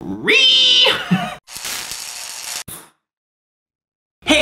Hey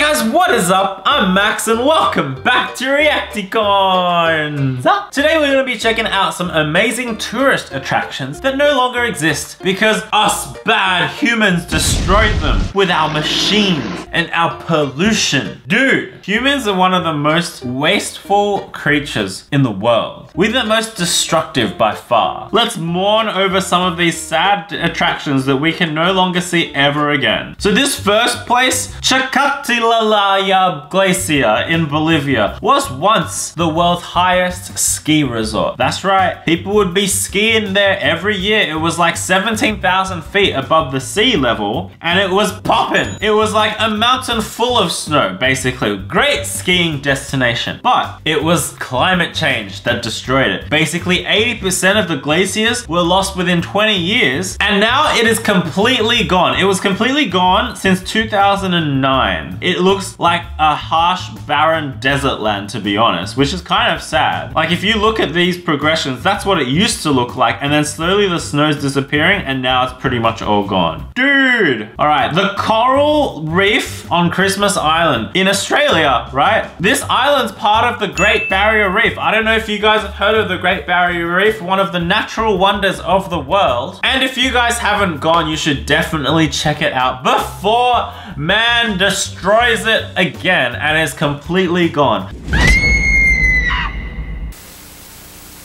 guys, what is up? I'm Max and welcome back to Reacticorns! Today we're going to be checking out some amazing tourist attractions that no longer exist because us bad humans destroyed them with our machines and our pollution. Dude, humans are one of the most wasteful creatures in the world. We're the most destructive by far. Let's mourn over some of these sad attractions that we can no longer see ever again. So this first place, Chacatilalaya Glacier in Bolivia, was once the world's highest ski resort. That's right, people would be skiing there every year. It was like 17,000 feet above the sea level and it was popping. It was like a mountain full of snow, basically. Great skiing destination. But it was climate change that destroyed it. Basically 80% of the glaciers were lost within 20 years and now it is completely gone. It was completely gone since 2009. It looks like a harsh, barren desert land, to be honest, which is kind of sad. Like if you look at these progressions, that's what it used to look like, and then slowly the snow's disappearing and now it's pretty much all gone. Dude! Alright, the coral reef on Christmas Island in Australia, right? This island's part of the Great Barrier Reef. I don't know if you guys have heard of the Great Barrier Reef, one of the natural wonders of the world. And if you guys haven't gone, you should definitely check it out before man destroys it again and is completely gone.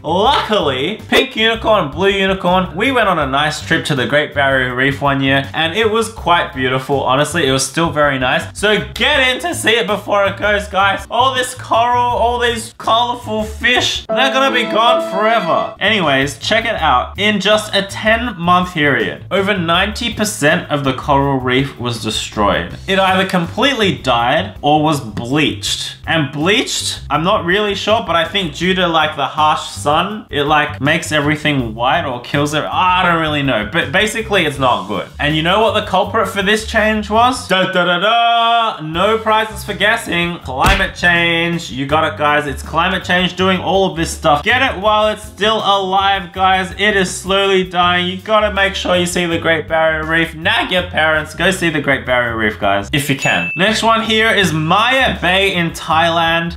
Luckily, Pink Unicorn and Blue Unicorn, we went on a nice trip to the Great Barrier Reef one year and it was quite beautiful. Honestly, it was still very nice. So get in to see it before it goes, guys. All this coral, all these colorful fish, they're gonna be gone forever. Anyways, check it out. In just a 10-month period, over 90% of the coral reef was destroyed. It either completely died or was bleached. And bleached, I'm not really sure, but I think due to like the harsh sun, it like makes everything white or kills it. I don't really know, but basically it's not good. And you know what the culprit for this change was? Da da da da! No prizes for guessing. Climate change. You got it, guys. It's climate change doing all of this stuff. Get it while it's still alive, guys. It is slowly dying. You gotta make sure you see the Great Barrier Reef. Nag your parents. Go see the Great Barrier Reef, guys, if you can. Next one here is Maya Bay in Thailand.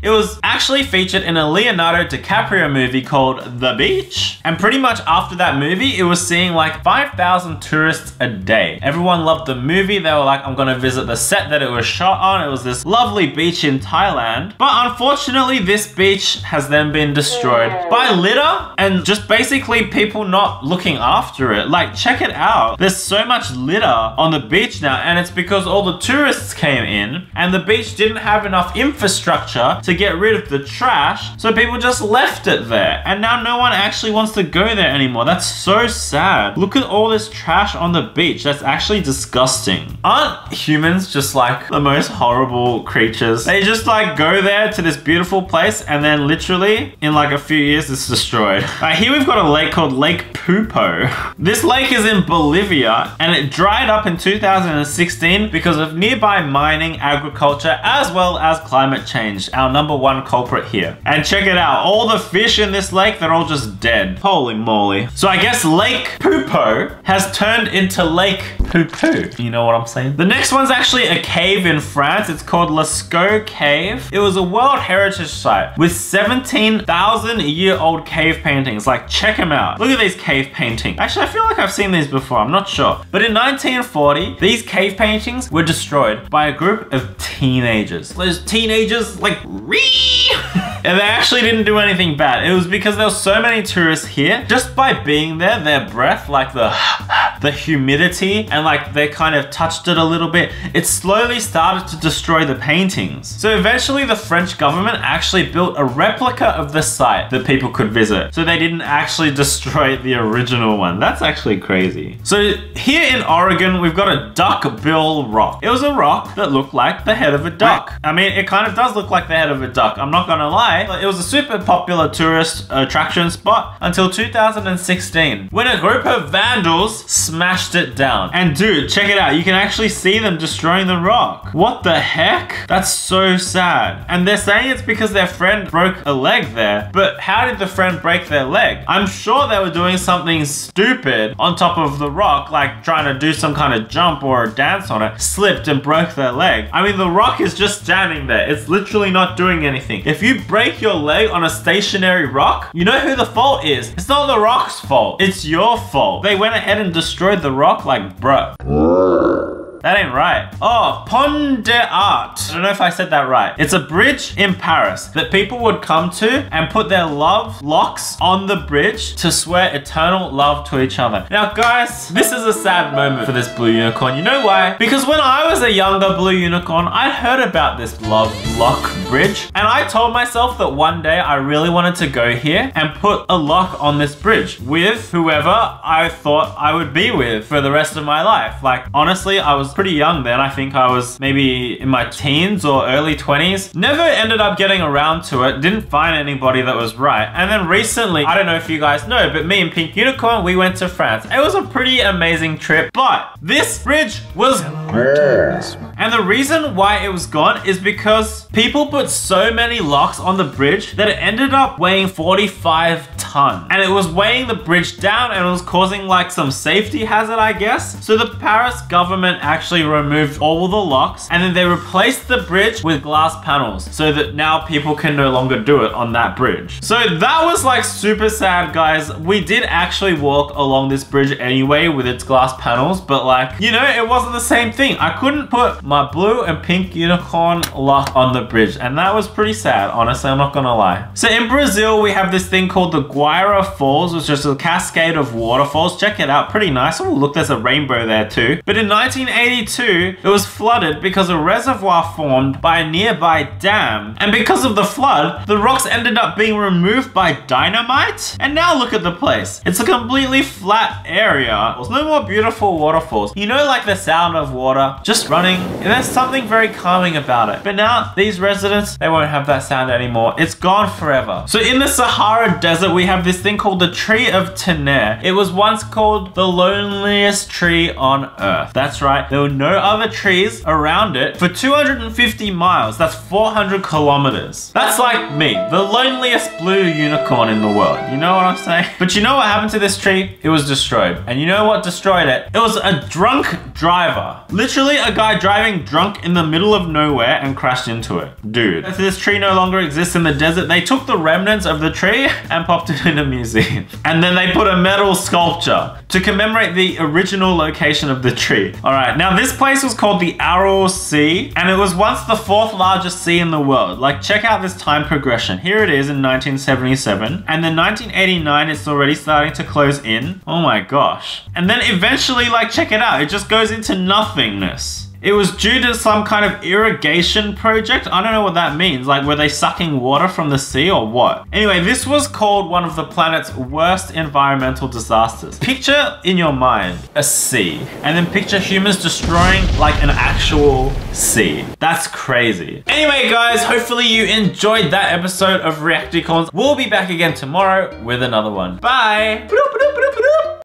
It was actually featured in a Leonardo DiCaprio movie called The Beach, and pretty much after that movie it was seeing like 5,000 tourists a day. Everyone loved the movie. They were like, I'm gonna visit the set that it was shot on. It was this lovely beach in Thailand, but unfortunately this beach has then been destroyed by litter and just basically people not looking after it. Like, check it out, there's so much litter on the beach now, and it's because all the tourists came in and the beach didn't have enough infrastructure to get rid of the trash, so people just left it there. And now no one actually wants to go there anymore. That's so sad. Look at all this trash on the beach. That's actually disgusting. Aren't humans just like the most horrible creatures? They just like go there to this beautiful place and then literally in like a few years it's destroyed. Right, here we've got a lake called Lake Pupo. This lake is in Bolivia and it dried up in 2016 because of nearby mining, agriculture, as well as climate change. Our #1 culprit here. And check it out. All the fish in this lake, they're all just dead. Holy moly. So I guess Lake Pupo has turned into Lake Poo-Poo. You know what I'm saying? The next one's actually a cave in France. It's called Lascaux Cave. It was a World Heritage Site with 17,000-year-old cave paintings. Like, check them out. Look at these cave paintings. Actually, I feel like I've seen these before. I'm not sure. But in 1940, these cave paintings were destroyed by a group of teenagers. Those teenagers, like, and they actually didn't do anything bad. It was because there were so many tourists here. Just by being there, their breath, like the humidity, and like they kind of touched it a little bit, it slowly started to destroy the paintings. So eventually the French government actually built a replica of the site that people could visit. So they didn't actually destroy the original one. That's actually crazy. So here in Oregon, we've got a duckbill rock. It was a rock that looked like the head of a duck. I mean, it kind of does look like the head of a duck. I'm not gonna lie. It was a super popular tourist attraction spot until 2016, when a group of vandals smashed it down. And dude, check it out. You can actually see them destroying the rock. What the heck? That's so sad. And they're saying it's because their friend broke a leg there. But how did the friend break their leg? I'm sure they were doing something stupid on top of the rock, like trying to do some kind of jump or a dance on it, slipped and broke their leg. I mean, the rock is just standing there. It's literally not doing anything. If you break your leg on a stationary rock, you know who the fault is. It's not the rock's fault. It's your fault. They went ahead and destroyed the rock like, bruh. That ain't right. Oh, Pont des Arts. I don't know if I said that right. It's a bridge in Paris that people would come to and put their love locks on the bridge to swear eternal love to each other. Now, guys, this is a sad moment for this blue unicorn. You know why? Because when I was a younger blue unicorn, I heard about this love lock bridge, and I told myself that one day I really wanted to go here and put a lock on this bridge with whoever I thought I would be with for the rest of my life. Like, honestly, I was pretty young then. I think I was maybe in my teens or early 20s. Never ended up getting around to it. Didn't find anybody that was right. And then recently, I don't know if you guys know, but me and Pink Unicorn, we went to France. It was a pretty amazing trip, but this bridge was gone. And the reason why it was gone is because people put so many locks on the bridge that it ended up weighing 45 tons. And it was weighing the bridge down, and it was causing like some safety hazard, I guess. So the Paris government actually removed all the locks, and then they replaced the bridge with glass panels so that now people can no longer do it on that bridge. So that was like super sad, guys. We did actually walk along this bridge anyway with its glass panels, but like, you know, it wasn't the same thing. I couldn't put my blue and pink unicorn lock on the bridge, and that was pretty sad, honestly, I'm not gonna lie. So in Brazil, we have this thing called the Guaira Falls, which is a cascade of waterfalls. Check it out, pretty nice. Oh, look, there's a rainbow there too. But in 1982, it was flooded because a reservoir formed by a nearby dam. And because of the flood, the rocks ended up being removed by dynamite. And now look at the place. It's a completely flat area. There's no more beautiful waterfalls. You know, like the sound of water just running. There's something very calming about it. But now these residents, they won't have that sound anymore. It's gone forever. So in the Sahara Desert, we have this thing called the Tree of Tener. It was once called the loneliest tree on earth. That's right. There were no other trees around it for 250 miles. That's 400 kilometers. That's like me, the loneliest blue unicorn in the world. You know what I'm saying? But you know what happened to this tree? It was destroyed. And you know what destroyed it? It was a drunk driver. Literally a guy driving drunk in the middle of nowhere and crashed into it. Dude, if this tree no longer exists in the desert, they took the remnants of the tree and popped it in a museum. And then they put a metal sculpture to commemorate the original location of the tree. All right, now this place was called the Aral Sea, and it was once the 4th largest sea in the world. Like, check out this time progression. Here it is in 1977, and then 1989, it's already starting to close in. Oh my gosh. And then eventually, like, check it out, it just goes into nothingness. It was due to some kind of irrigation project. I don't know what that means. Like, were they sucking water from the sea or what? Anyway, this was called one of the planet's worst environmental disasters. Picture in your mind a sea, and then picture humans destroying like an actual sea. That's crazy. Anyway, guys, hopefully you enjoyed that episode of Reacticorns. We'll be back again tomorrow with another one. Bye!